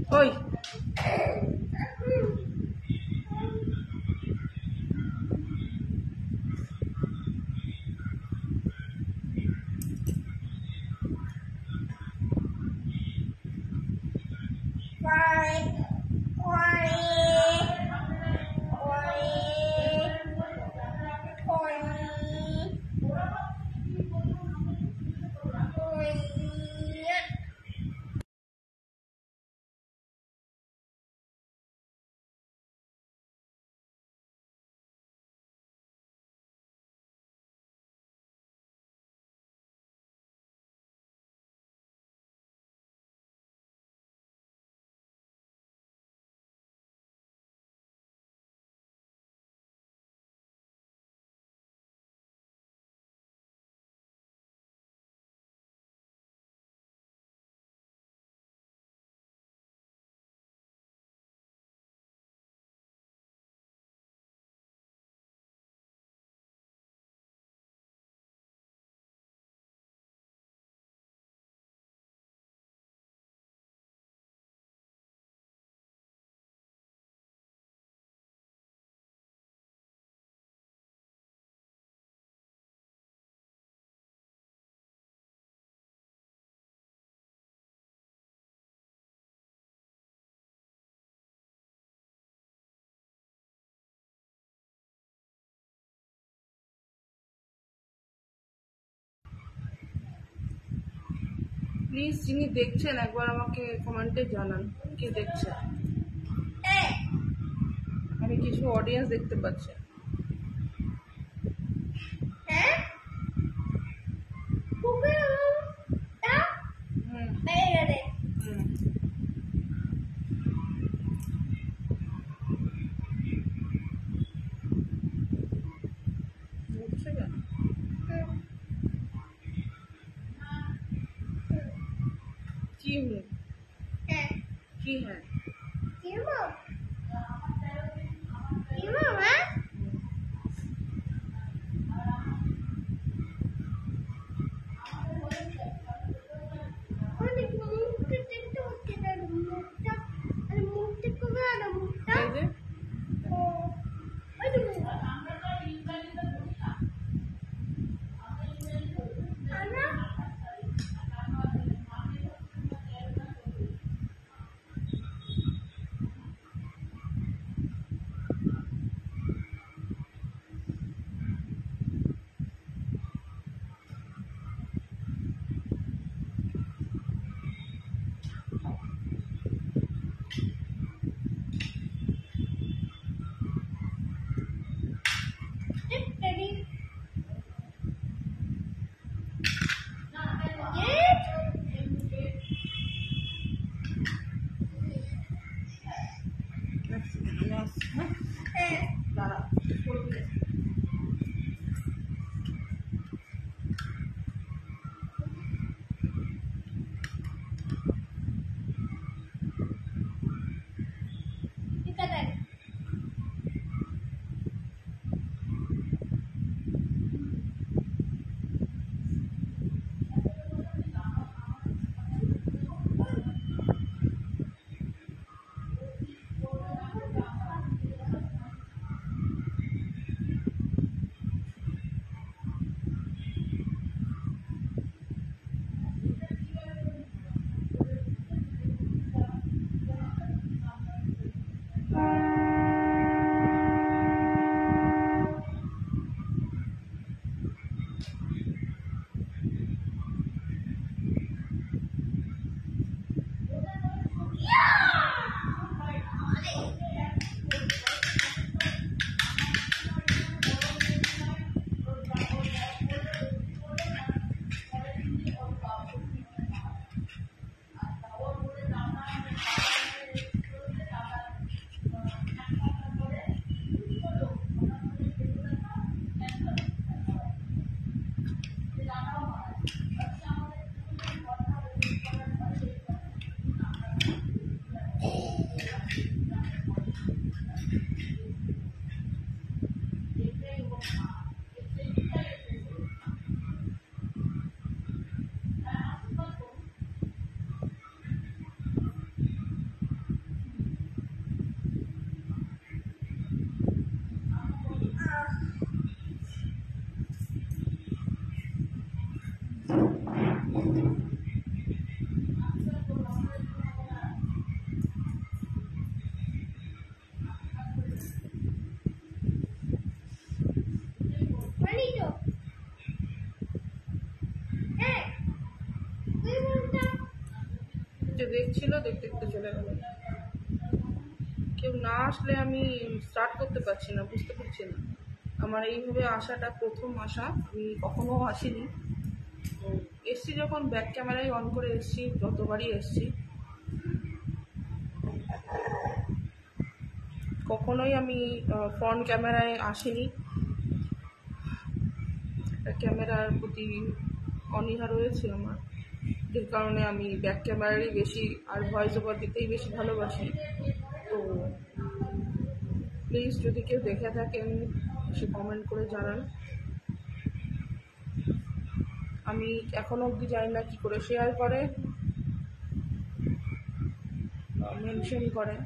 ওই প্লিজ যিনি দেখছেন একবার আমাকে কমেন্টে জানান কে দেখছে। আমি কিছু অডিয়েন্স দেখতে পাচ্ছি। কি হলো? কি হ্যাঁ দাঁড়া দেখছিল, দেখতে দেখতে চলে গেল। কেউ না আসলে আমি স্টার্ট করতে পারছি না, বুঝতে পারছি না। আমার এইভাবে আসাটা প্রথম আসা, আমি কখনো আসিনি। তো এসছি যখন ব্যাক ক্যামেরাই অন করে এসছি, যতবারই এসছি, কখনোই আমি ফ্রন্ট ক্যামেরায় আসিনি। ক্যামেরার প্রতি অনীহা রয়েছে আমার, যে কারণে আমি ব্যাক ক্যামেরারই বেশি আর ভয়েস ওভার দিতেই বেশি ভালোবাসি। তো প্লিজ যদি কেউ দেখে থাকেন সে কমেন্ট করে জানান। আমি এখনো অবধি জানি না কী করে শেয়ার করে, মেনশন করে।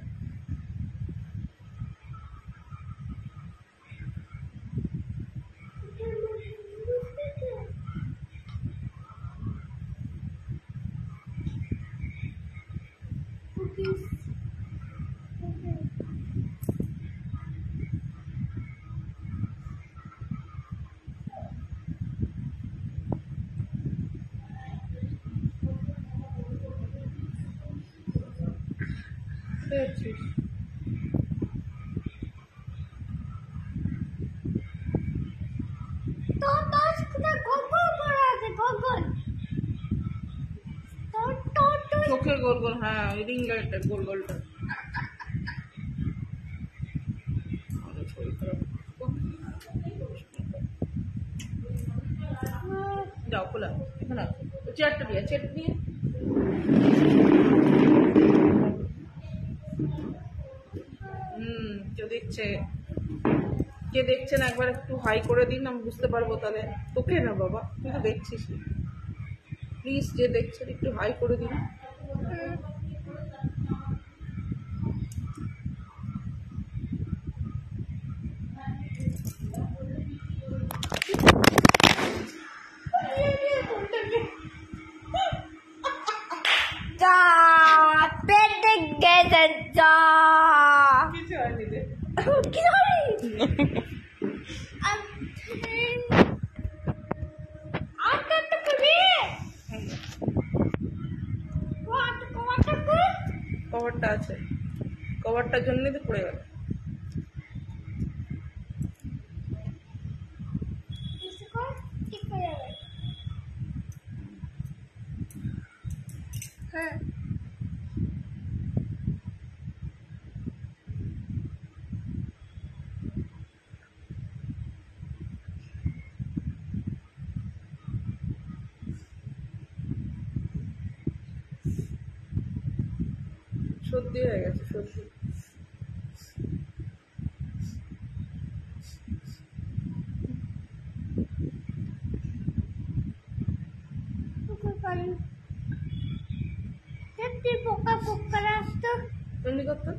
পেয়েছিস? চোখে গোল গোল, হ্যাঁ ওই রিং লাইটটা গোল গোলটা। যাও খোলা, এখানে চেয়ারটা দিয়ে কেউ দেখছে, কে দেখছেন একবার একটু হাই করে দিন, আমি বুঝতে পারবো তাহলে। তোকে না বাবা, তুই তো দেখছিস, প্লিজ যে দেখছেন একটু হাই করে দিন। কিছু হয়নি রে। কভারটা আছে, কভারটার জন্যই তো পড়ে গেল। হ্যাঁ সর্দি হয়ে গেছে, সর্দি। এমনি করতো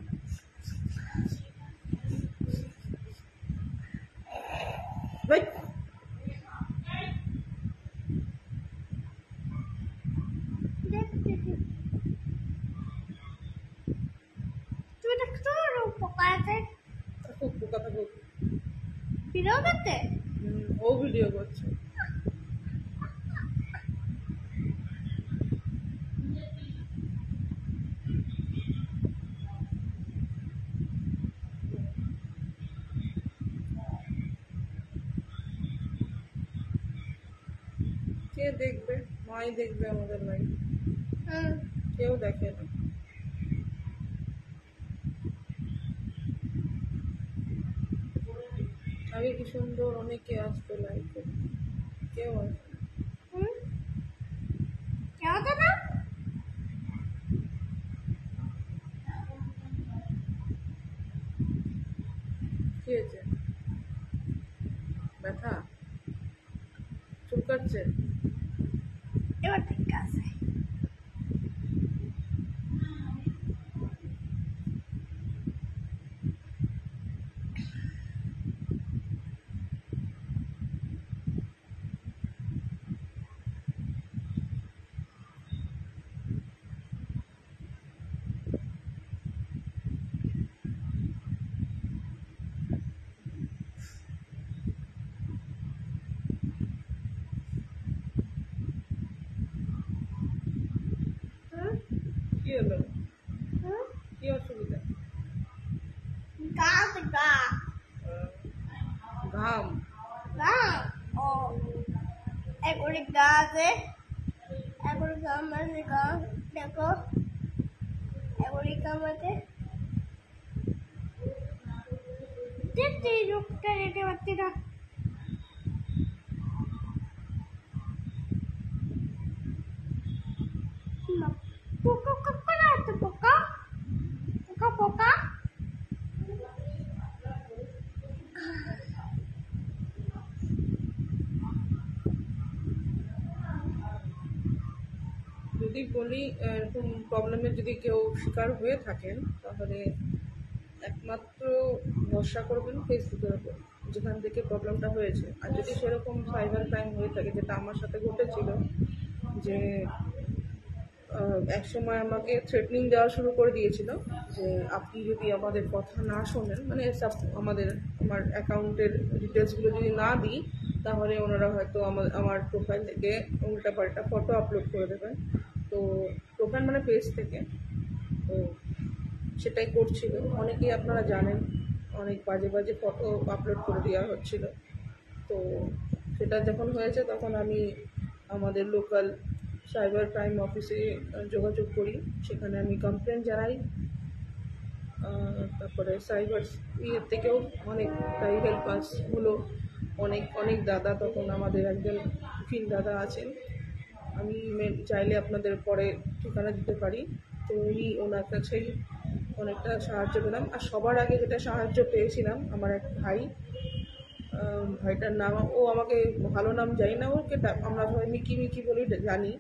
ভাই। কথা বল, ভিডিও করতে ও ভিডিও করছে। কে দেখবে? মাই দেখবে আমাদের লাইভ, কেউ দেখে না। আগে কি সুন্দর অনেকে আসতো লাইভ করতে, কেউ আসে না। কি হয়েছে? ব্যথা চুলকাচ্ছে? এবার ঠিক আছে। পরীক্ষা আছে, পরীক্ষা আমাদের দেখো, পরীক্ষা আমাদের রোগটা যেতে পারছি না। পোকা পোকা না তো পোকা পোকা পোকা যদি বলি এরকম প্রবলেমের যদি কেউ শিকার হয়ে থাকেন, তাহলে একমাত্র ভরসা করবেন ফেসবুকের ওপর, যেখান থেকে প্রবলেমটা হয়েছে। আর যদি সেরকম সাইবার ক্রাইম হয়ে থাকে, যেটা আমার সাথে ঘটেছিল, যে এক সময় আমাকে থ্রেটনিং দেওয়া শুরু করে দিয়েছিল যে আপনি যদি আমাদের কথা না শোনেন, মানে সব আমার অ্যাকাউন্টের ডিটেলসগুলো যদি না দিই, তাহলে ওনারা হয়তো আমার প্রোফাইল থেকে উল্টাপাল্টা ফটো আপলোড করে দেবেন। তো প্রোফাইল মানে পেজ থেকে, তো সেটাই করছিল। অনেকেই আপনারা জানেন, অনেক বাজে বাজে ফটো আপলোড করে দেওয়া হচ্ছিল। তো সেটা যখন হয়েছে, তখন আমি আমাদের লোকাল সাইবার ক্রাইম অফিসে যোগাযোগ করি। সেখানে আমি কমপ্লেন জানাই। তারপরে সাইবার ইয়ের থেকেও অনেকটাই হেল্প হলো। অনেক দাদা, তখন আমাদের একজন ফিন দাদা আছেন, আমি চাইলে আপনাদের পরে ঠিকানা দিতে পারি। তো ওনার কাছেই অনেকটা সাহায্য পেলাম। আর সবার আগে যেটা সাহায্য পেয়েছিলাম, আমার এক ভাইটার নাম, ও আমাকে ভালো নাম জানি না, ওকে আমরা সবাই মিকি বলেই জানি।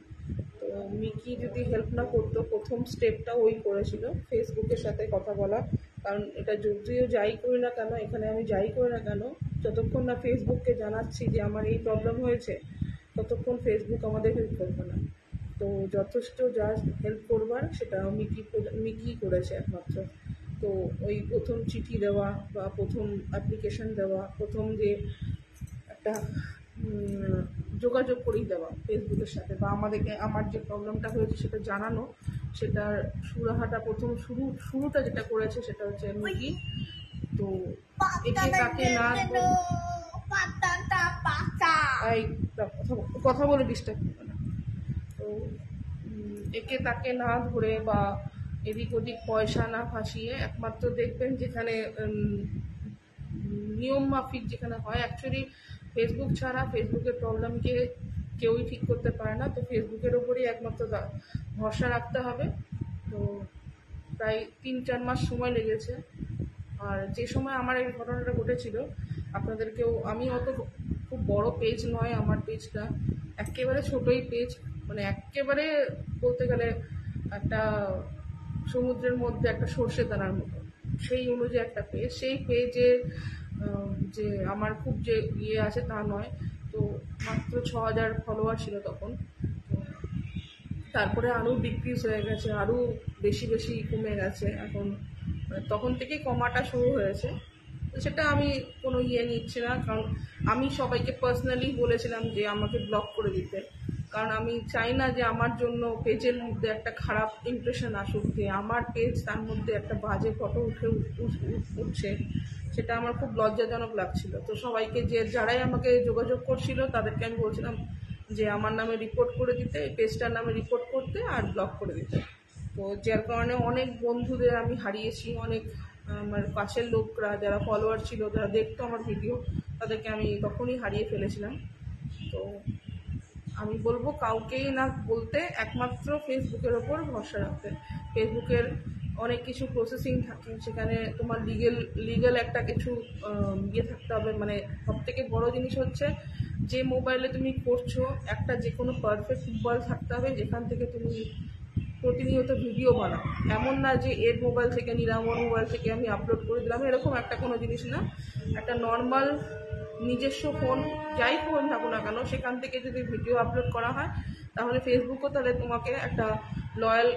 তো মিকি যদি হেল্প না করতো, প্রথম স্টেপটা ওই করেছিল, ফেসবুকের সাথে কথা বলা। কারণ এটা যদিও যাই করি না কেন, এখানে আমি যাই করি না কেন, যতক্ষণ না ফেসবুককে জানাচ্ছি যে আমার এই প্রবলেম হয়েছে, ততক্ষণ ফেসবুক আমাদের হেল্প করবে না। তো যথেষ্ট যা হেল্প করবার সেটা মিকি করেছে একমাত্র। তো ওই প্রথম চিঠি দেওয়া বা প্রথম অ্যাপ্লিকেশন দেওয়া, প্রথম যে একটা যোগাযোগ করেই দেওয়া ফেসবুকের সাথে, বা আমার যে প্রবলেমটা হয়েছে সেটা জানানো, সেটার সুরাহাটা শুরুটা যেটা করেছে সেটা হচ্ছে মিকি। তো একে তাকে না কথা বলে ডিস্টার্ব করবে না। তো একে তাকে না ধরে বা এদিক ওদিক পয়সা না ফাঁসিয়ে, একমাত্র দেখবেন যেখানে নিয়ম মাফিক যেখানে হয়। অ্যাকচুয়ালি ফেসবুক ছাড়া ফেসবুকের প্রবলেমকে কেউই ঠিক করতে পারে না। তো ফেসবুকের ওপরই একমাত্র ভরসা রাখতে হবে। তো প্রায় 3-4 মাস সময় লেগেছে। আর যে সময় আমার এই ঘটনাটা ঘটেছিল, আপনাদেরকেও, আমি অত খুব বড় পেজ নয় আমার পেজটা, একেবারে ছোটোই পেজ, মানে একেবারে বলতে গেলে একটা সমুদ্রের মধ্যে একটা সর্ষে দানার মতো, সেই অনুযায়ী একটা পেজ। সেই পেজে যে আমার খুব যে আছে তা নয়। তো মাত্র 6000 ফলোয়ার ছিল তখন। তারপরে আরও ডিক্রিজ হয়ে গেছে, আরও বেশি কমে গেছে এখন। তখন থেকেই কমাটা শুরু হয়েছে। তো সেটা আমি কোনো নিচ্ছি না, কারণ আমি সবাইকে পার্সোনালি বলেছিলাম যে আমাকে ব্লক করে দিতে। কারণ আমি চাই না যে আমার জন্য পেজের মধ্যে একটা খারাপ ইমপ্রেশন আসুক, যে আমার পেজ, তার মধ্যে একটা বাজে ফটো উঠছে। সেটা আমার খুব লজ্জাজনক লাগছিল। তো সবাইকে, যারাই আমাকে যোগাযোগ করছিল, তাদেরকে আমি বলছিলাম যে আমার নামে রিপোর্ট করে দিতে, পেজটার নামে রিপোর্ট করতে আর ব্লক করে দিতে। তো যার কারণে অনেক বন্ধুদের আমি হারিয়েছি। অনেক আমার পাশের লোকরা যারা ফলোয়ার ছিল, যারা দেখতো আমার ভিডিও, তাদেরকে আমি তখনই হারিয়ে ফেলেছিলাম। তো আমি বলবো কাউকেই না বলতে, একমাত্র ফেসবুকের ওপর ভরসা রাখতে। ফেসবুকের অনেক কিছু প্রসেসিং থাকে, সেখানে তোমার লিগ্যাল একটা কিছু থাকতে হবে। মানে সবথেকে বড় জিনিস হচ্ছে, যে মোবাইলে তুমি করছো, একটা যে কোনো পারফেক্ট মোবাইল থাকতে হবে, যেখান থেকে তুমি প্রতিনিয়ত ভিডিও বানাও। এমন না যে এর মোবাইল থেকে নিলাম, ওর মোবাইল থেকে আমি আপলোড করে দিলাম, এরকম একটা কোনো জিনিস না। একটা নর্মাল নিজস্ব ফোন, যাই ফোন থাকো না কেন, সেখান থেকে যদি ভিডিও আপলোড করা হয়, তাহলে ফেসবুকও তাহলে তোমাকে একটা লয়াল,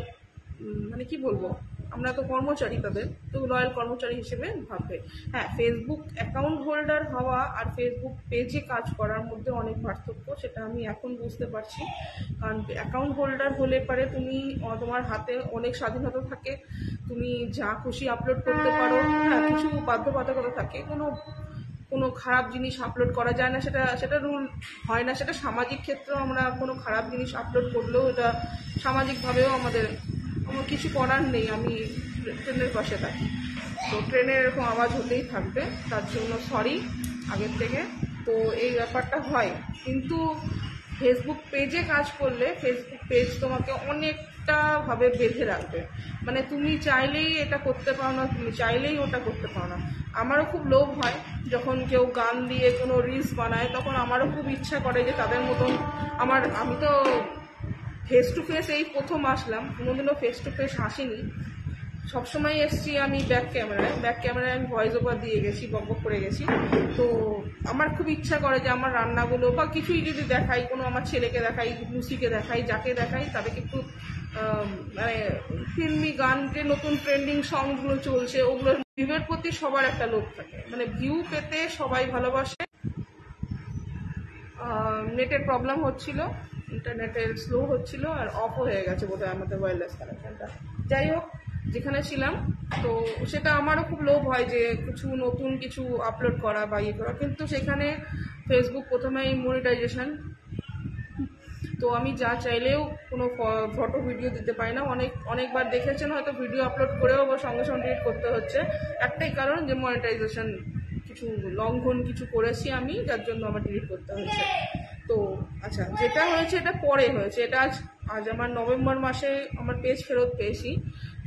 মানে কি বলবো, আমরা তো কর্মচারী তাদের, তো লয়াল কর্মচারী হিসেবে ভাববে। হ্যাঁ, ফেসবুক অ্যাকাউন্ট হোল্ডার হওয়া আর ফেসবুক পেজে কাজ করার মধ্যে অনেক পার্থক্য, সেটা আমি এখন বুঝতে পারছি। কারণ অ্যাকাউন্ট হোল্ডার হলে পারে তুমি, তোমার হাতে অনেক স্বাধীনতা থাকে, তুমি যা খুশি আপলোড করতে পারো। হ্যাঁ, কিছু বাধ্যবাধকতা থাকে, কোনো কোনো খারাপ জিনিস আপলোড করা যায় না, সেটা সেটা রুল হয় না। সেটা সামাজিক ক্ষেত্রেও আমরা কোনো খারাপ জিনিস আপলোড করলেও এটা সামাজিকভাবেও আমাদের আমার কিছু করার নেই। আমি ট্রেনের পাশে থাকি, তো ট্রেনের এরকম আওয়াজ হতেই থাকবে, তার জন্য সরি আগের থেকে। তো এই ব্যাপারটা হয়, কিন্তু ফেসবুক পেজে কাজ করলে ফেসবুক পেজ তোমাকে অনেকটা ভাবে বেঁধে রাখবে। মানে তুমি চাইলেই এটা করতে পারো না, তুমি চাইলেই ওটা করতে পারো না। আমারও খুব লোভ হয় যখন কেউ গান দিয়ে কোনো রিলস বানায়, তখন আমারও খুব ইচ্ছা করে যে তাদের মতন আমি তো ফেস টু ফেস এই প্রথম আসলাম, কোনোদিনও ফেস টু ফেস আসিনি। সবসময় এসছি আমি ব্যাক ক্যামেরায় আমি ভয়েস ওভার দিয়ে গেছি, বক করে গেছি। তো আমার খুব ইচ্ছা করে যে আমার রান্নাগুলো বা কিছুই যদি দেখাই, কোনো আমার ছেলেকে দেখাই, লুসিকে দেখাই, যাকে দেখাই তাদেরকে একটু মানে ফিল্মি গান, যে নতুন ট্রেন্ডিং সংগুলো চলছে ওগুলো ভিউয়ের প্রতি সবার একটা লোভ থাকে, মানে ভিউ পেতে সবাই ভালোবাসে। নেটের প্রবলেম হচ্ছিল, ইন্টারনেটের স্লো হচ্ছিল, আর অফও হয়ে গেছে বোধহয় আমাদের ওয়্যারলেস কানেকশনটা। যাই হোক, যেখানে ছিলাম, তো সেটা আমারও খুব লোভ হয় যে কিছু নতুন কিছু আপলোড করা বা ইয়ে করা, কিন্তু সেখানে ফেসবুক প্রথমেই মনিটাইজেশন, তো আমি যা চাইলেও কোনো ফটো ভিডিও দিতে পারি না। অনেকবার দেখেছেন হয়তো ভিডিও আপলোড করেও বা সঙ্গে সঙ্গে ডিলিট করতে হচ্ছে, একটাই কারণ যে মনিটাইজেশন কিছু লঙ্ঘন কিছু করেছি আমি, যার জন্য আমার ডিলিট করতে হচ্ছে। তো আচ্ছা, যেটা হয়েছে এটা পরে হয়েছে, এটা আজ আমার নভেম্বর মাসে আমার পেজ ফেরত পেয়েছি।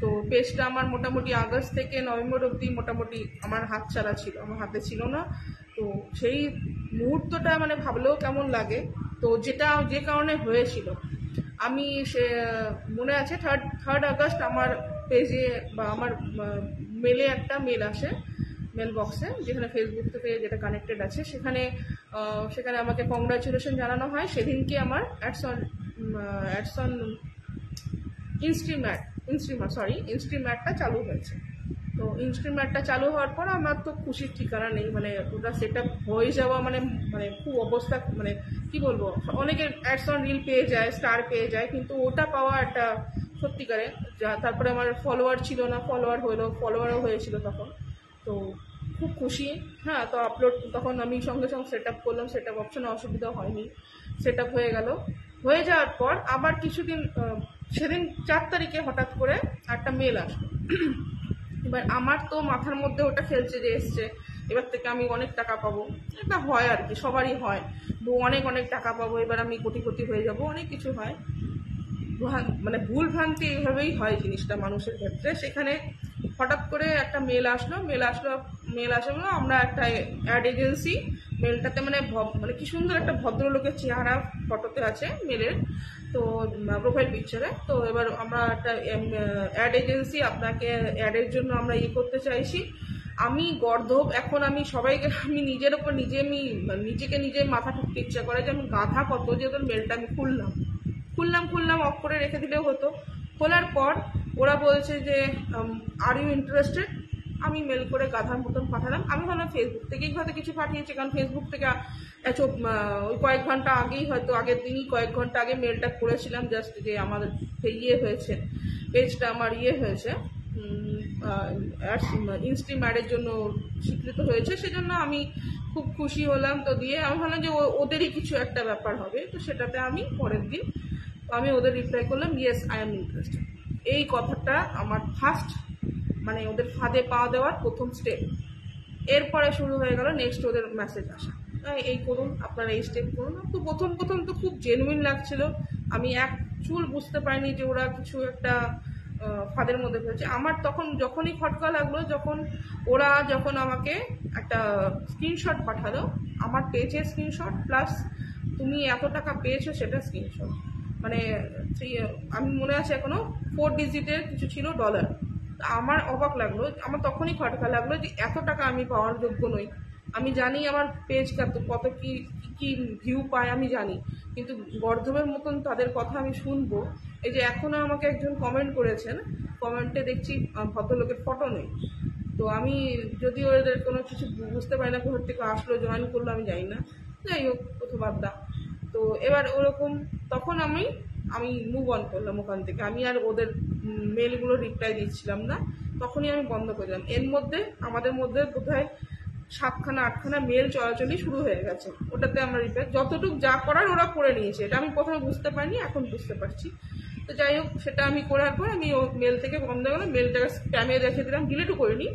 তো পেজটা আমার মোটামুটি আগস্ট থেকে নভেম্বর অবধি মোটামুটি আমার হাতছাড়া ছিল, আমার হাতে ছিল না। তো সেই মুহূর্তটা মানে ভাবলেও কেমন লাগে। তো যে কারণে হয়েছিল, আমি সে মনে আছে থার্ড আগস্ট আমার পেজে বা আমার মেলে একটা মেল আসে, মেল বক্সে, যেখানে ফেসবুক থেকে যেটা কানেক্টেড আছে, সেখানে আমাকে কংগ্রাচুলেশন জানানো হয়। সেদিনকে আমার অ্যাডস অন ইনস্ট্রিম্যাটটা চালু হয়েছে। তো ইনস্ট্রিম্যাটটা চালু হওয়ার পর আমার তো খুশির ঠিকানা নেই, মানে ওটা সেট আপ হয়ে যাওয়া মানে মানে খুব অবস্থা, মানে কি বলবো, অনেকের অ্যাডস অন রিল পেয়ে যায়, স্টার পেয়ে যায়, কিন্তু ওটা পাওয়া একটা সত্যিকারে তারপরে আমার ফলোয়ার ছিল না, ফলোয়ারও হয়েছিল তখন। তো খুব খুশি। হ্যাঁ, তো আপলোড তখন আমি সঙ্গে সঙ্গে সেট আপ করলাম, সেট আপ অপশনে অসুবিধা হয়নি, সেট আপ হয়ে গেল। হয়ে যাওয়ার পর আবার কিছুদিন, সেদিন 4 তারিখে হঠাৎ করে একটা মেল আসলো। এবার আমার তো মাথার মধ্যে ওটা খেলছে যে এসছে, এবার থেকে আমি অনেক টাকা পাবো, এটা হয় আর কি, সবারই হয়, অনেক অনেক টাকা পাবো, এবার আমি কোটিপতি হয়ে যাব, অনেক কিছু হয়, মানে ভুল ভ্রান্তি এইভাবেই হয় জিনিসটা মানুষের ক্ষেত্রে। সেখানে হঠাৎ করে একটা মেল আসলো আমরা একটা অ্যাড এজেন্সি, মেলটাতে মানে মানে কি সুন্দর একটা ভদ্রলোকের চেহারা ফটোতে আছে মেলের, তো প্রোফাইল পিকচারে। তো এবার আমরা একটা অ্যাড এজেন্সি, আপনাকে অ্যাডের জন্য আমরা করতে চাইছি। আমি গর্ধব, এখন আমি সবাইকে, আমি নিজের ওপর নিজে মাথা ঠুকতে ইচ্ছা করে যে আমি গাধা কত, যে ওদের মেলটা আমি খুললাম অফ করে রেখে দিলেও হতো। খোলার পর ওরা বলছে যে আর ইউ ইন্টারেস্টেড। আমি মেল করে গাধার মতন পাঠালাম। আমি ভাবলাম ফেসবুক থেকেই হয়তো কিছু পাঠিয়েছে, কারণ ফেসবুক থেকে ওই কয়েক ঘন্টা আগেই, হয়তো আগের দিনই কয়েক ঘন্টা আগে মেলটা করেছিলাম, জাস্ট যে আমাদের হয়েছে, পেজটা আমার হয়েছে, ইনস্ট্রিম্যাটের জন্য স্বীকৃত হয়েছে, সেজন্য আমি খুব খুশি হলাম। তো দিয়ে আমি ভাবলাম যে ওদেরই কিছু একটা ব্যাপার হবে, তো সেটাতে আমি পরের দিন আমি ওদের রিপ্লাই করলাম, ইয়েস আই এম ইন্টারেস্টেড। এই কথাটা আমার ফার্স্ট, মানে ওদের ফাঁদে পা দেওয়ার প্রথম স্টেপ। এরপরে শুরু হয়ে গেল নেক্সট ওদের মেসেজ আসা, এই করুন, আপনারা এই স্টেপ করুন। তো প্রথম তো খুব জেনুইন লাগছিল, আমি এক চুল বুঝতে পারিনি যে ওরা কিছু একটা ফাঁদের মধ্যে ফেলছে। আমার তখন যখনই খটকা লাগলো, যখন আমাকে একটা স্ক্রিনশট পাঠালো, আমার পেজের স্ক্রিনশট প্লাস তুমি এত টাকা পেয়েছো সেটা স্ক্রিনশট, মানে আমি মনে আছে এখনো 4 ডিজিটের কিছু ছিল ডলার। আমার অবাক লাগলো, আমার তখনই খটকা লাগলো যে এত টাকা আমি পাওয়ার যোগ্য নই। আমি জানি আমার পেজ কত কি ভিউ পায় আমি জানি, কিন্তু গর্ধবের মতন তাদের কথা আমি শুনবো। এই যে এখনও আমাকে একজন কমেন্ট করেছেন, কমেন্টে দেখছি ভদ্রলোকের ফটো নেই। তো আমি যদিও ওদের কোনো কিছু বুঝতে পারি না, কোথা থেকে আসলো, জয়েন করলো আমি জানি না, যাই হোক কোথাও বাদ দা। তো এবার ওরকম তখন আমি মুভ অন করলাম ওখান থেকে, আমি আর ওদের মেলগুলো রিপ্লাই দিচ্ছিলাম না, তখনই আমি বন্ধ করে দিলাম। এর মধ্যে আমাদের মধ্যে বোধহয় 7খানা 8খানা মেল চলাচলি শুরু হয়ে গেছে। ওটাতে আমরা রিপ্লাই যতটুকু যা করার ওরা করে নিয়েছে। এটা আমি প্রথমে বুঝতে পারিনি, এখন বুঝতে পারছি। তো যাই হোক, সেটা আমি করার পর আমি ও মেল থেকে বন্ধ হয়ে গেলো, মেলটাকে স্প্যামে রেখে দিলাম, ডিলিটও করিনি।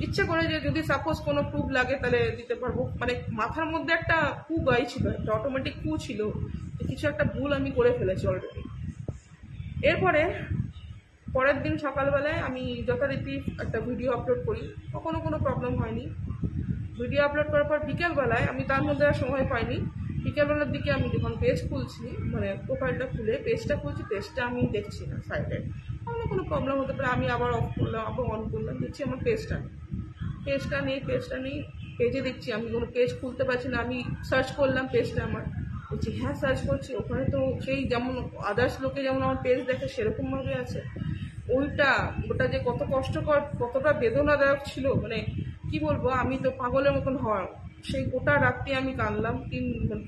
ইচ্ছা করে যে যদি সাপোজ কোনো প্রুফ লাগে তাহলে দিতে পারবো, মানে মাথার মধ্যে একটা কু গাইছিল, একটা অটোমেটিক কু ছিল, কিছু একটা ভুল আমি করে ফেলেছি অলরেডি। এরপরে পরের দিন সকালবেলায় আমি যথারীতি একটা ভিডিও আপলোড করি, কখনো কোনো প্রবলেম হয়নি। ভিডিও আপলোড করার পর বিকেলবেলায় আমি তার মধ্যে আর সময় পাইনি। বিকেলবেলার দিকে আমি যখন পেজ খুলছি, মানে প্রোফাইলটা খুলে পেজটা খুলছি, পেজটা আমি দেখছি না সাইডে, কোনো প্রবলেম হতে পারে। আমি আবার অফ করলাম, আবার অন করলাম, দেখছি আমার পেজটা নেই। পেজে দেখছি আমি কোনো পেজ খুলতে পারছি না। আমি সার্চ করলাম পেজটা আমার, বলছি হ্যাঁ সার্চ করছি, ওখানে তো সেই যেমন আদার্স লোকে যেমন আমার পেজ দেখে সেরকমভাবে আছে। ওটা যে কত কষ্টকর, কতটা বেদনাদায়ক ছিল, মানে কি বলবো, আমি তো পাগলের মতন হওয়ার। সেই গোটা রাত্রি আমি কাঁদলাম।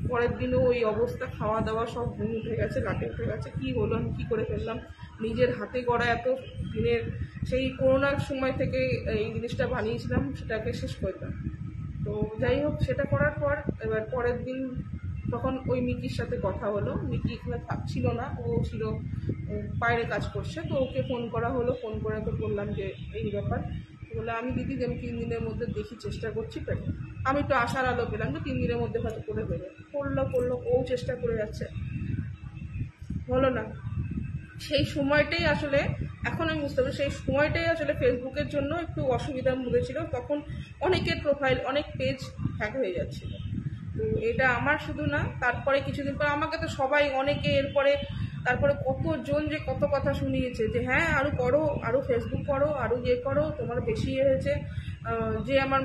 পরের দিনও ওই অবস্থা, খাওয়া দাওয়া সব ঘুম উঠে গেছে, লাটে উঠে গেছে। কী হলো, আমি কী করে ফেললাম, নিজের হাতে গড়া এত দিনের সেই করোনার সময় থেকে এই জিনিসটা বানিয়েছিলাম, সেটাকে শেষ করতাম। তো যাই হোক, সেটা করার পর এবার পরের দিন তখন ওই মিকির সাথে কথা হলো। মিকি এখানে ছিল না, ও ছিল বাইরে কাজ করছে। তো ওকে ফোন করা হলো, ফোন করে ওকে বললাম যে এই ব্যাপার। বলে আমি দিদি যে আমি 3 দিনের মধ্যে দেখি, চেষ্টা করছি পেতে। আমি একটু আশার আলো পেলাম যে 3 দিনের মধ্যে হয়তো করে দেবে। করলো ও চেষ্টা করে যাচ্ছে, হলো না। সেই সময়টাই আসলে, এখন আমি বুঝতে পারি, সেই সময়টাই আসলে ফেসবুকের জন্য একটু অসুবিধার মধ্যে ছিল। তখন অনেকের প্রোফাইল, অনেক পেজ হ্যাক হয়ে যাচ্ছিল। তো এটা আমার শুধু না, তারপরে কিছুদিন পর আমাকে তো সবাই, অনেকে তারপরে কতজন যে কত কথা শুনিয়েছে যে হ্যাঁ আরও করো, আরও ফেসবুক করো, আরও করো, তোমার বেশি হয়েছে। যে আমার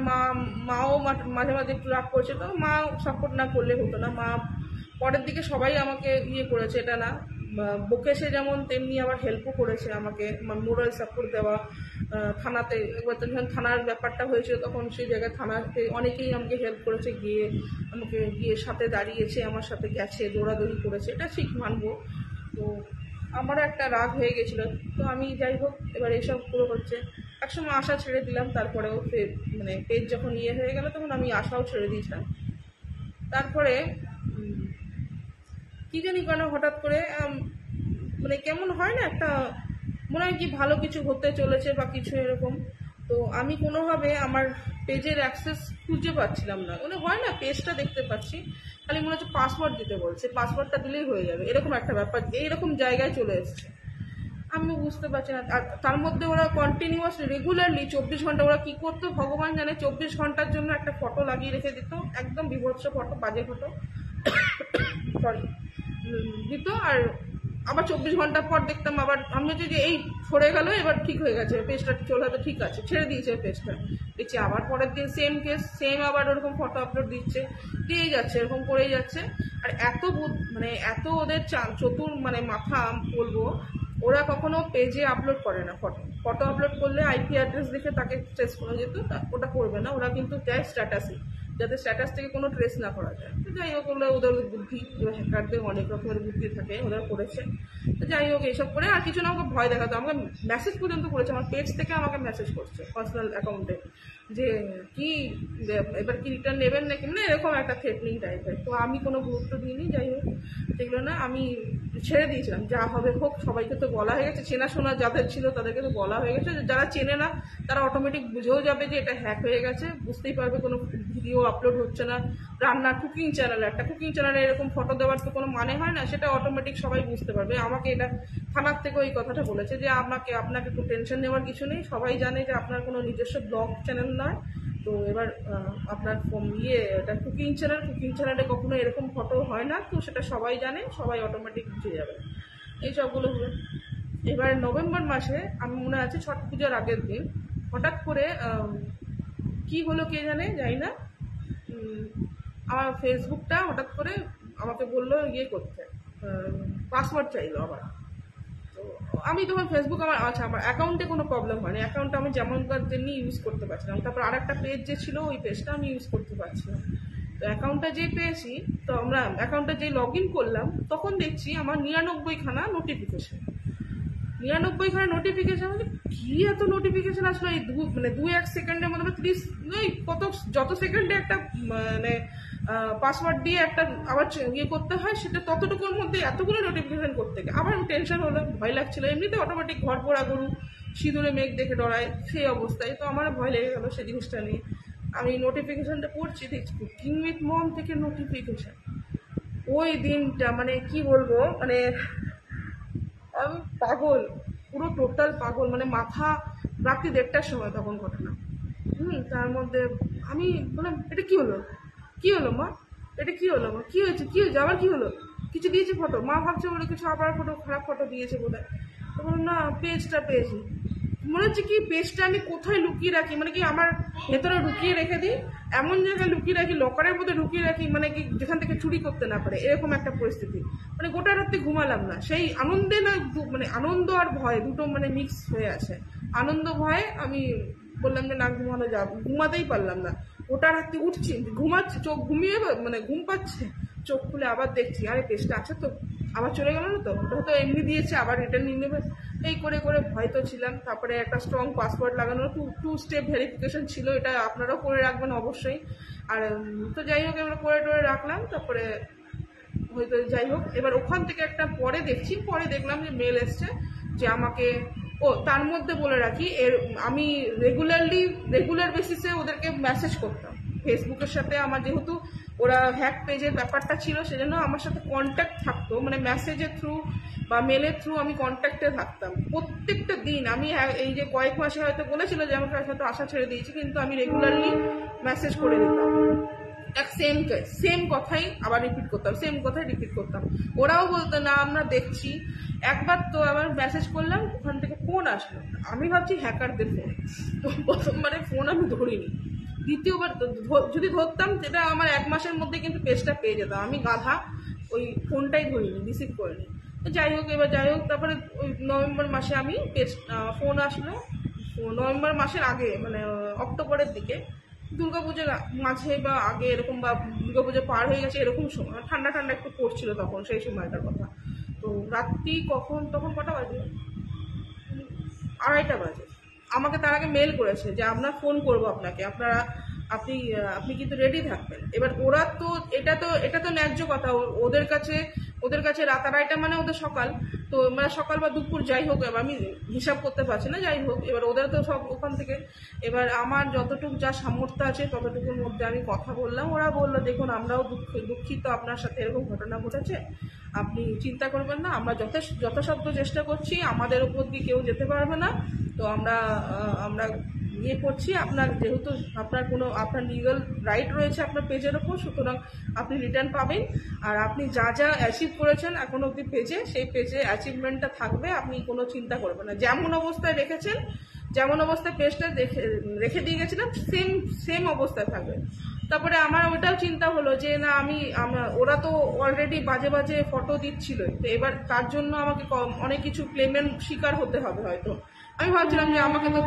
মাও মাঝে মাঝে একটু রাগ করেছে, তো মা সাপোর্ট না করলে হতো না। মা পরের দিকে সবাই আমাকে করেছে, এটা না, বকেছে যেমন, তেমনি আবার হেল্পও করেছে আমাকে, মোরাল সাপোর্ট দেওয়া। থানাতে একবার তো যখন থানার ব্যাপারটা হয়েছিল, তখন সেই জায়গায় থানাতে অনেকেই আমাকে হেল্প করেছে, গিয়ে সাথে দাঁড়িয়েছে, আমার সাথে গেছে, দৌড়াদৌড়ি করেছে, এটা ঠিক মানবো। তো আমারও একটা রাগ হয়ে গেছিলো। তো আমি যাই হোক, এবার এইসব পুরো হচ্ছে। একসময় আশা ছেড়ে দিলাম, তারপরেও মানে পেজ যখন হয়ে গেল, তখন আমি আশাও ছেড়ে দিয়েছিলাম। তারপরে কি জানি কেন হঠাৎ করে মানে কেমন হয় না, একটা মনে হয় কি ভালো কিছু হতে চলেছে বা কিছু এরকম। তো আমি কোনোভাবে আমার পেজের অ্যাক্সেস খুঁজে পাচ্ছিলাম না। মানে হয় না, পেজটা দেখতে পাচ্ছি, খালি মনে হচ্ছে পাসওয়ার্ড দিতে বলছে, পাসওয়ার্ডটা দিলেই হয়ে যাবে, এরকম একটা ব্যাপার, এইরকম জায়গায় চলে এসছে। আমি বুঝতে পারছি না। আর তার মধ্যে ওরা কন্টিনিউয়াস রেগুলারলি 24 ঘন্টা ওরা কী করতো ভগবান জানে, 24 ঘন্টার জন্য একটা ফটো লাগিয়ে রেখে দিত, একদম বিভৎস ফটো, বাজে ফটো সরি দিত। আর আবার 24 ঘন্টা পর দেখতাম, আবার আমি হচ্ছে যে এই সরে গেল, এবার ঠিক হয়ে গেছে, পেজটা চলে হবে, ঠিক আছে, ছেড়ে দিয়েছে পেজটা। দেখছি আবার পরের দিন সেম কেস, সেম আবার ওরকম ফটো আপলোড দিয়েই যাচ্ছে, এরকম করেই যাচ্ছে। আর মানে এত ওদের চতুর মানে মাথা বলবো, ওরা কখনো পেজে আপলোড করে না ফটো আপলোড করলে আইপি অ্যাড্রেস দেখে তাকে ট্রেস করা যেত, ওটা করবে না ওরা, কিন্তু দেয় স্ট্যাটাসই, যাতে স্ট্যাটাস থেকে কোনো ট্রেস না করা যায়। তো যাই হোক, ওদের বুদ্ধি, হ্যাকারদের অনেক রকমের বুদ্ধি থাকে, ওরা করেছে। তো যাই হোক, এইসব করে আর কিছু না, আমাকে ভয় দেখাতো, আমাকে মেসেজ পর্যন্ত করেছে, আমার পেজ থেকে আমাকে মেসেজ করছে পার্সোনাল অ্যাকাউন্টে, যে কি এবার কি রিটার্ন নেবেন নাকি, মানে এরকম একটা থ্রেটনিং টাইপের। তো আমি কোনো গুরুত্ব দিইনি। যাই হোক, সেগুলো না, আমি ছেড়ে দিয়েছিলাম, যা হবে হোক, সবাইকে তো বলা হয়ে গেছে, চেনাশোনা যাদের ছিল তাদেরকে তো বলা হয়ে গেছে। যারা চেনে না তারা অটোমেটিক বুঝেও যাবে যে এটা হ্যাক হয়ে গেছে, বুঝতেই পারবে কোনো ভিডিও আপলোড হচ্ছে না। রান্নার কুকিং চ্যানেল, একটা কুকিং চ্যানেলে এরকম ফটো দেওয়ার তো কোনো মানে হয় না, সেটা অটোমেটিক সবাই বুঝতে পারবে। আমাকে এটা থানার থেকে ওই কথাটা বলেছে যে আপনাকে একটু টেনশন নেওয়ার কিছু নেই, সবাই জানে যে আপনার কোনো নিজস্ব ব্লগ চ্যানেল নয়। তো এবার আপনার এটা কুকিং চ্যানেলে কখনো এরকম ফটো হয় না, তো সেটা সবাই জানে, সবাই অটোমেটিক বুঝে যাবে। এই সবগুলো হলো। এবার নভেম্বর মাসে, আমি মনে আছে ছট পূজার আগের দিন, হঠাৎ করে কি হলো কে জানে, যাই না, আমার ফেসবুকটা হঠাৎ করে আমাকে বললো করতে, পাসওয়ার্ড চাইলো আবার। তো আমি তখন ফেসবুক আমার অ্যাকাউন্টে কোনো প্রবলেম হয়নি, অ্যাকাউন্টটা আমি যেমনকার তেমনি ইউজ করতে পারছিলাম। তারপর আরেকটা পেজ যে ছিল, ওই পেজটা আমি ইউজ করতে পারছিলাম। তো অ্যাকাউন্টটা যেই পেয়েছি, তো অ্যাকাউন্টটা যেই লগ ইন করলাম, তখন দেখছি আমার 99খানা নোটিফিকেশন। 99 নোটিফিকেশন, মানে কি এত নোটিফিকেশন আসলো এই মানে 2-1 সেকেন্ডের মধ্যে, 30 নয় কত যত সেকেন্ডে একটা মানে পাসওয়ার্ড দিয়ে একটা আবার ইয়ে করতে হয়, সেটা ততটুকুর মধ্যে এতগুলো নোটিফিকেশন করতে গিয়ে আবার আমি টেনশন হলো, ভয় লাগছিল। এমনিতে অটোমেটিক ঘর পোড়া গরু সিঁদুরে মেঘ দেখে ডরায়, সেই অবস্থায় তো আমার ভয় লেগে গেলো সেই জিনিসটা নিয়ে। আমি নোটিফিকেশনটা পড়ছি, দেখছি কুকিং উইথ মম থেকে নোটিফিকেশন। ওই দিনটা মানে কি বলবো, মানে আমি পাগল, পুরো টোটাল পাগল, মানে মাথা। রাত্রি 1:30টার সময় তখন ঘটনা। তার মধ্যে আমি বললাম এটা কি হলো, কি হলো মা, এটা কি হলো মা, কি হয়েছে, কি হয়েছে, আবার কি হলো, কিছু দিয়েছে ফটো? মা ভাবছে বলে কিছু আবার ফটো, খারাপ ফটো দিয়েছে বোধ হয়। তো বললাম না, পেজটা পেয়েছি। মনে হচ্ছে কি পেজটা আমি কোথায় লুকিয়ে রাখি, মানে কি আমার ভেতরে লুকিয়ে রেখে দিই, এমন জায়গায় লুকিয়ে রাখি, লকারের মধ্যে লুকিয়ে রাখি, মানে কি যেখান থেকে চুরি করতে না পারে, এরকম একটা পরিস্থিতি। মানে গোটা রাত্রি ঘুমালাম না, সেই আনন্দে না, মানে আনন্দ আর ভয় দুটো মানে মিক্স হয়ে আছে। আনন্দ ভয়ে আমি বললাম যে না ঘুমানো যাব, ঘুমাতেই পারলাম না। গোটা রাত্রি উঠছি, ঘুমাচ্ছি, চোখ ঘুমিয়ে মানে ঘুম পাচ্ছে, চোখ খুলে আবার দেখছি আরে পেজটা আছে তো, আবার চলে গেল না তো, ওটা হয়তো এমনি দিয়েছে আবার রিটার্ন নিয়ে নেবে, এই করে করে ভয় তো ছিলাম। তারপরে একটা স্ট্রং পাসওয়ার্ড লাগানো, টু স্টেপ ভেরিফিকেশন ছিল, এটা আপনারাও করে রাখবেন অবশ্যই। আর তো যাই হোক আমরা করে টোরে রাখলাম। তারপরে হয়তো যাই হোক, এবার ওখান থেকে একটা পরে দেখলাম যে মেল এসছে যে আমাকে, ও তার মধ্যে বলে রাখি, আমি রেগুলার বেসিসে ওদেরকে মেসেজ করতাম ফেসবুকের সাথে। আমার যেহেতু ওরা হ্যাক পেজের ব্যাপারটা ছিল, সেজন্য আমার সাথে কন্ট্যাক্ট থাকতো, মানে মেসেজের থ্রু বা মেলের থ্রু আমি কন্ট্যাক্টে থাকতাম প্রত্যেকটা দিন। আমি এই যে কয়েক মাসে হয়তো বলেছিল যে আমাকে হয়তো আশা ছেড়ে দিয়েছি, কিন্তু আমি রেগুলারলি মেসেজ করে দিতাম, এক সেম কথাই আবার রিপিট করতাম। ওরাও বলতো না আমরা দেখছি। একবার তো আবার মেসেজ করলাম, ওখান থেকে ফোন আসলো, আমি ভাবছি হ্যাকারদের ফোন। তো প্রথমবারে ফোন আমি ধরিনি, দ্বিতীয়বার যদি ধরতাম সেটা আমার 1 মাসের মধ্যে কিন্তু পেজটা পেয়ে যেতাম। আমি গাধা, ওই ফোনটাই ধরিনি, রিসিভ করিনি। তো যাই হোক, তারপরে ওই নভেম্বর মাসে আমি ফোন আসলো, নভেম্বর মাসের আগে মানে অক্টোবরের দিকে, দুর্গাপুজোর মাঝে বা আগে এরকম, বা দুর্গাপুজো পার হয়ে গেছে এরকম সময়, ঠান্ডা একটু পড়ছিল তখন, সেই সময়টার কথা। তো রাত্রি তখন কটা বাজে, 2:30 বাজে। আমাকে তার আগে মেল করেছে যে আপনার ফোন করবো আপনাকে, আপনি কিন্তু রেডি থাকবেন। এবার ওরা তো এটা তো ন্যায্য কথা, ওদের কাছে রাত 2:30 মানে ওদের সকাল, তো মানে সকাল বা দুপুর যাই হোক, এবার আমি হিসাব করতে পারছি না, যাই হোক এবার ওদের তো সব ওখান থেকে। এবার আমার যতটুকু যা সামর্থ্য আছে ততটুকুর মধ্যে আমি কথা বললাম। ওরা বললো দেখুন আমরাও দুঃখিত আপনার সাথে এরকম ঘটনা ঘটেছে, আপনি চিন্তা করবেন না, আমরা যথাসাধ্য চেষ্টা করছি, আমাদের উপর দিয়ে কেউ যেতে পারবে না। তো আমরা ইয়ে করছি, যেহেতু আপনার লিগাল রাইট রয়েছে আপনার পেজের ওপর, সুতরাং আপনি রিটার্ন পাবেন। আর আপনি যা অ্যাচিভ করেছেন এখন অবধি পেজে, সেই পেজে অ্যাচিভমেন্টটা থাকবে, আপনি কোনো চিন্তা করবেন না, যেমন অবস্থায় রেখেছেন, যেমন অবস্থায় পেজটা রেখে দিয়ে গেছিলাম সেম অবস্থায় থাকবে। তারপরে আমার ওটাও চিন্তা হলো যে না ওরা তো অলরেডি বাজে ফটো দিচ্ছিল, তো এবার তার জন্য আমাকে অনেক কিছু ক্লেমের শিকার হতে হবে হয়তো। আমি ভাবছিলাম যে আমাকে তো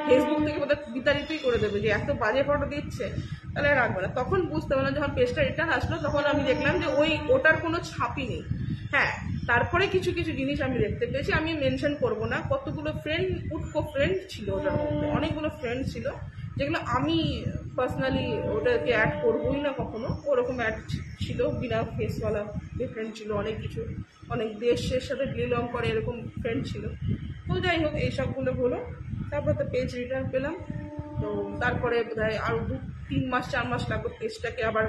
ফেসবুক থেকে বোধহয় বিতাড়িতই করে দেবে, যে এত বাজে ফটো দিচ্ছে, তাহলে রাখবে না। তখন বুঝতে পারলাম, যখন পেজটা রিটার্ন আসলো তখন আমি দেখলাম যে ওটার কোনো ছাপই নেই। হ্যাঁ, তারপরে কিছু জিনিস আমি দেখতে পেয়েছি, আমি মেনশন করব না, কতগুলো ফ্রেন্ড ছিল ওটার মধ্যে, অনেকগুলো ফ্রেন্ড ছিল, যেগুলো আমি পার্সোনালি ওটাকে অ্যাড করবোই না কখনো, ওরকম অ্যাড ছিল, বিনা ফেসওয়ালা ফ্রেন্ড ছিল, অনেক দেশের সাথে বিলং করে এরকম ফ্রেন্ড ছিল। তো যাই হোক এইসবগুলো হলো, তারপর তো পেজ রিটার্ন পেলাম। তো তারপরে বোধহয় আরও 2-3 মাস 4 মাস লাগলো পেজটাকে আবার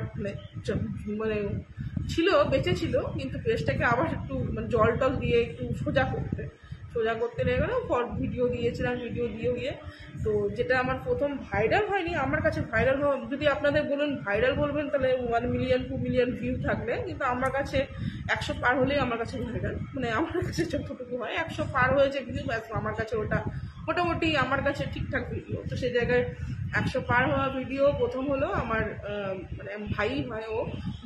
মানে বেঁচে ছিল, কিন্তু পেজটাকে আবার একটু মানে জল দিয়ে একটু সোজা করতে লেগে গেল। ভিডিও দিয়েছিলাম, ভিডিও দিয়ে গিয়ে তো যেটা আমার প্রথম ভাইরাল হয়নি, আমার কাছে ভাইরাল যদি আপনাদের বলুন ভাইরাল বলবেন তাহলে 1 মিলিয়ন 2 মিলিয়ন ভিউ থাকলে, কিন্তু আমার কাছে 100 পার হলেই আমার কাছে ভাইরাল, মানে আমার কাছে যতটুকু হয় 100 পার হয়েছে ভিউ, ব্যাস আমার কাছে ওটা মোটামুটি আমার কাছে ঠিকঠাক ভিডিও। তো সেই জায়গায় 100 পার হওয়া ভিডিও প্রথম হলো আমার, মানে ভাই হয়, ও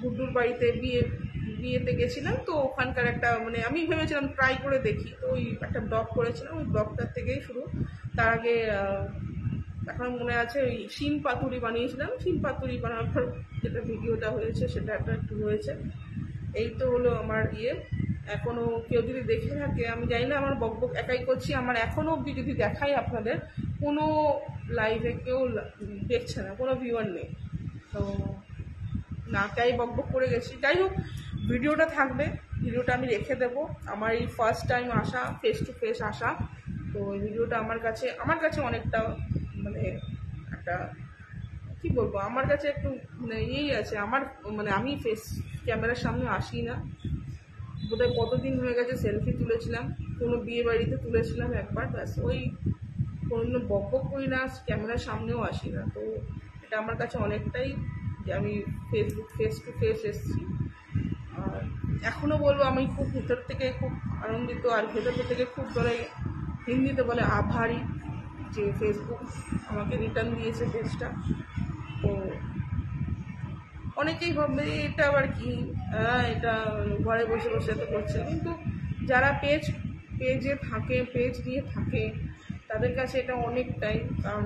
গুড্ডুর বাড়িতে বিয়েতে গেছিলাম, তো ওখানকার একটা মানে আমি ভেবেছিলাম ট্রাই করে দেখি, তো ওই একটা ব্লগ করেছিলাম, ওই ব্লগটার থেকেই শুরু। তার আগে এখন মনে আছে ওই শিম পাতুরি বানিয়েছিলাম, শিম পাতুরি বানানোর পর যেটা ভিডিওটা হয়েছে সেটা একটু হয়েছে। এই তো হলো আমার এখনও কেউ যদি দেখে থাকে, আমি জানি না আমার বকবক একাই করছি, আমার এখনও অবধি যদি দেখাই আপনাদের, কোনো লাইভে কেউ দেখছে না, কোনো ভিউয়ার নেই। তো নাকাই বকবক করে গেছি। যাই হোক, ভিডিওটা থাকবে, ভিডিওটা আমি রেখে দেবো। আমার এই ফার্স্ট টাইম আসা, ফেস টু ফেস আসা, তো এই ভিডিওটা আমার কাছে অনেকটা মানে একটা কী বলবো, আমার কাছে একটু মানে ইয়েই আছে। আমি ফেস ক্যামেরার সামনে আসি না, বোধহয় কতদিন হয়ে গেছে সেলফি তুলেছিলাম, কোনো বিয়ে বাড়িতে তুলেছিলাম একবার, ব্যাস। ওই কোনো বকবক করি না, ক্যামেরার সামনেও আসি না। তো এটা আমার কাছে অনেকটাই যে আমি ফেস টু ফেস এসেছি। আর এখনও বলবো, আমি খুব ভেতর থেকে খুব আনন্দিত, আর ভেতর থেকে খুব ধরে হিন্দিতে বলে আভারী যে ফেসবুক আমাকে রিটার্ন দিয়েছে পেজটা। তো অনেকেই ভাববে এটা আবার কি, এটা ঘরে বসে বসে তো করছে, কিন্তু যারা পেজে থাকে, পেজ নিয়ে থাকে, তাদের কাছে এটা অনেকটাই, কারণ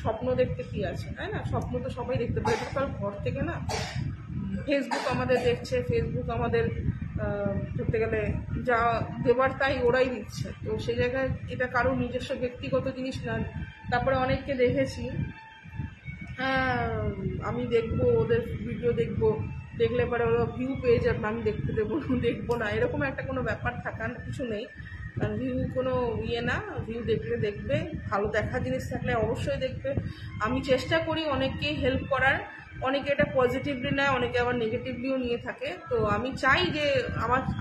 স্বপ্ন দেখতে কি আছে, তাই না? স্বপ্ন তো সবাই দেখতে পারে, কারণ ঘর থেকে না। ফেসবুক আমাদের দেখছে, ফেসবুক আমাদের ধরতে গেলে যা দেবার তাই ওরাই দিচ্ছে। তো সেই জায়গায় এটা কারো নিজস্ব ব্যক্তিগত জিনিস না। তারপরে অনেককে দেখেছি, আমি দেখবো ওদের ভিডিও, দেখলে পরে ওরা ভিউ পেয়ে যাবে, আমি দেখবো না, এরকম একটা কোনো ব্যাপার থাকার কিছু নেই। কারণ ভিউ কোনো ইয়ে না, ভিউ দেখবে, ভালো দেখার জিনিস থাকলে অবশ্যই দেখবে। আমি চেষ্টা করি অনেককেই হেল্প করার, অনেকে এটা পজিটিভলি নেয়, অনেকে আবার নেগেটিভলিও নিয়ে থাকে। তো আমি চাই যে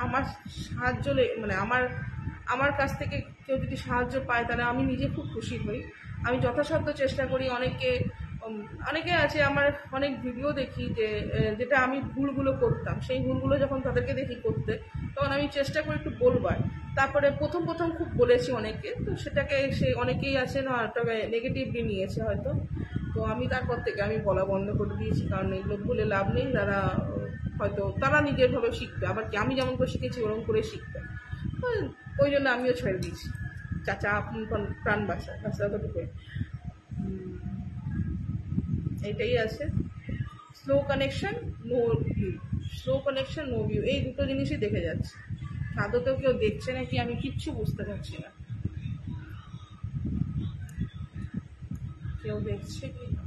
আমার সাহায্য মানে আমার কাছ থেকে কেউ যদি সাহায্য পায়, তাহলে আমি নিজে খুব খুশি হই। আমি যথাসাধ্য চেষ্টা করি। অনেকে আছে, আমার অনেক ভিডিও দেখি যেটা আমি ভুলগুলো করতাম, সেই ভুলগুলো যখন তাদেরকে দেখি করতে, তখন আমি চেষ্টা করি একটু বলবার। তারপরে প্রথম খুব বলেছি অনেকে, তো সেটাকে অনেকেই আছে না, ওটাকে নেগেটিভলি নিয়েছে হয়তো। তো আমি তারপর থেকে আমি বলা বন্ধ করে দিয়েছি, কারণ এগুলো বলে লাভ নেই। তারা নিজেরভাবে শিখবে, আবার কি আমি যেমন করে শিখেছি ওরকম করে শিখবে। ওই জন্য আমিও ছেড়ে দিয়েছি। চাচা আপনি প্রাণ বাঁচা ততটুকু এটাই আছে। স্লো কানেকশন নো ভিউ, এই দুটো জিনিসই দেখে যাচ্ছে। আদতেও কেউ দেখছে নাকি আমি কিচ্ছু বুঝতে পারছি না, কেউ দেখছে কি না।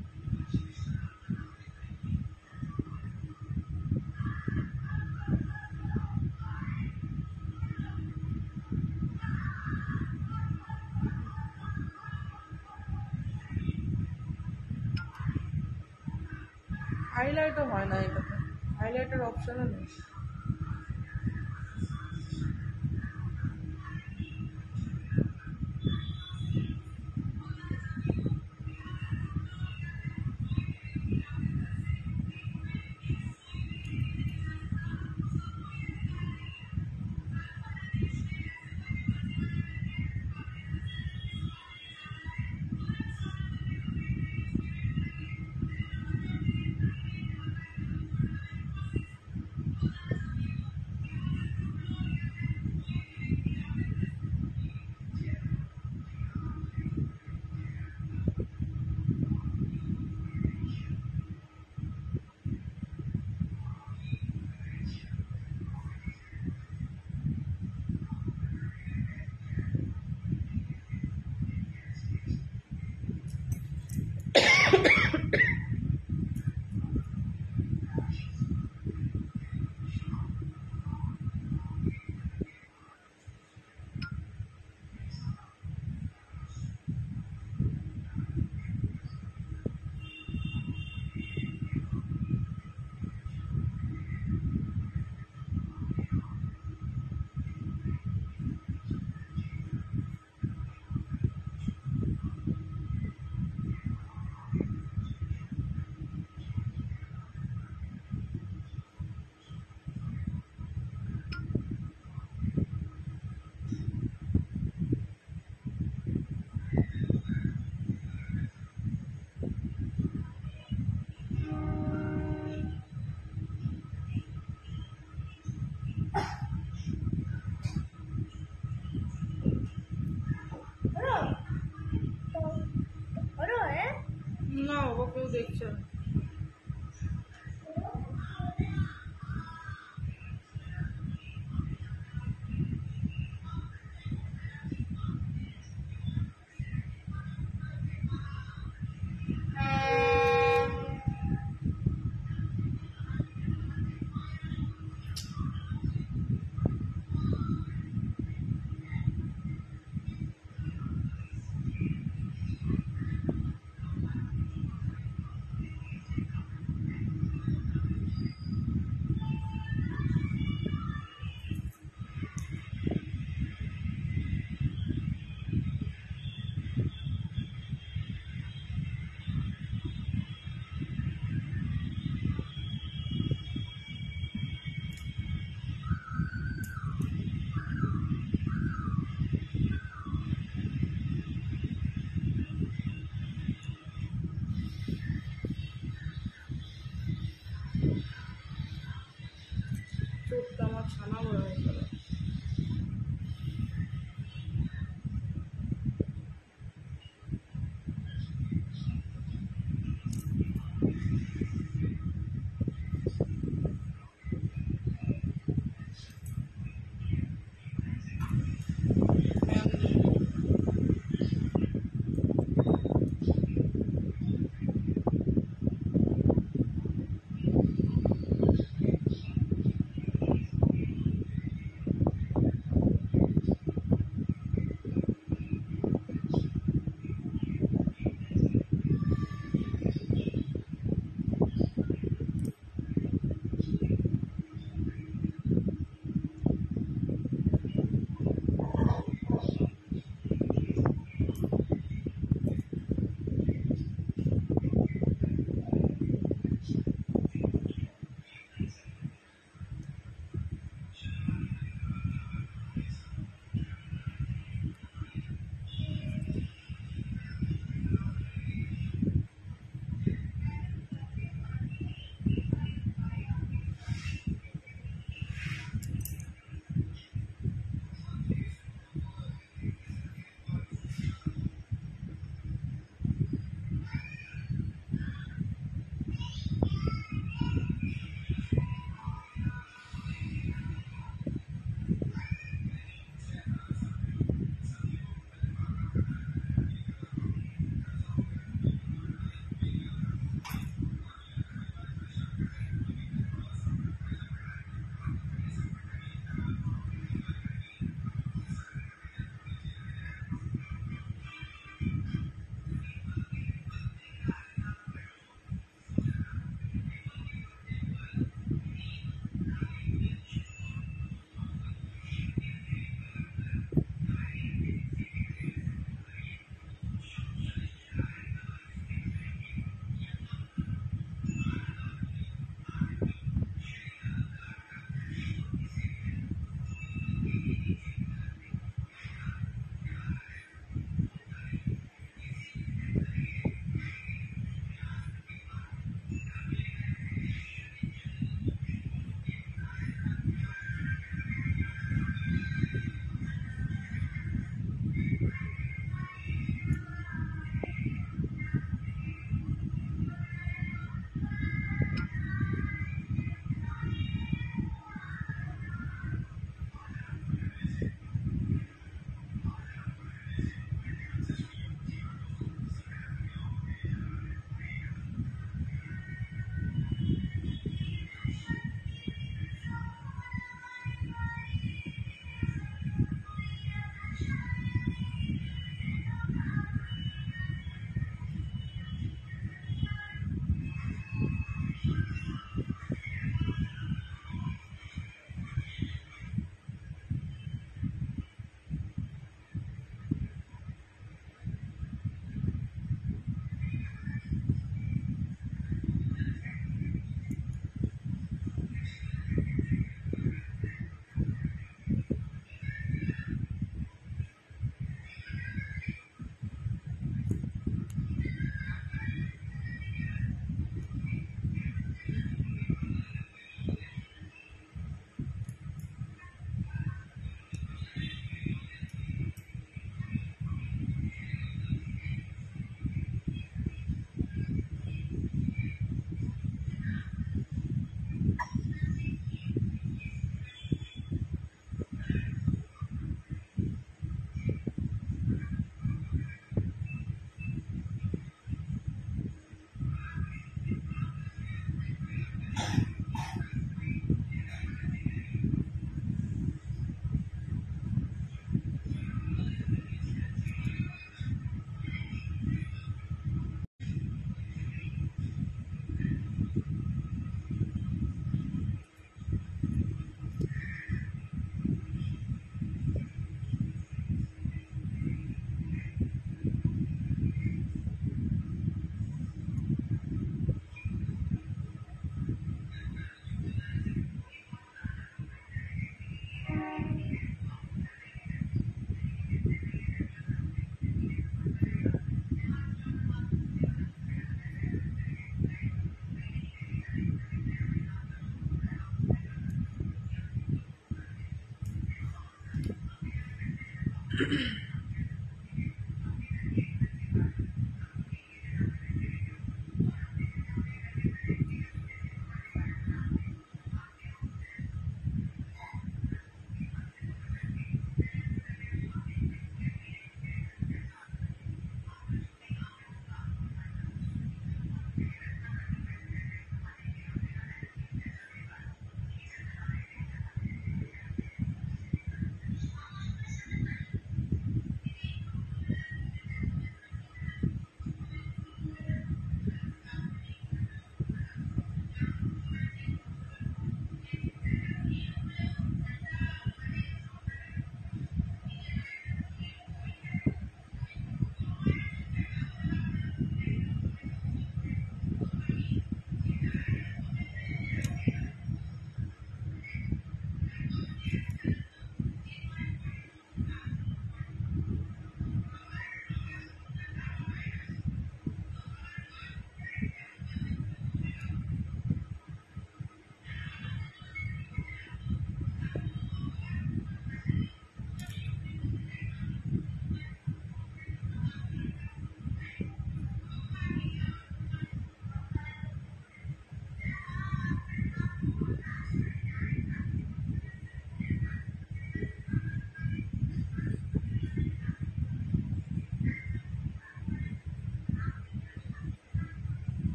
হাইলাইটও হয় না এটাতে, হাইলাইটের অপশানও নেই। না বাবা, কেউ দেখছে না। ছানা বড় হয়ে গেল।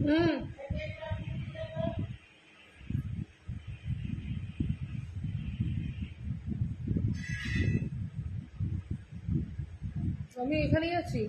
হুম, আমি এখানেই আছি।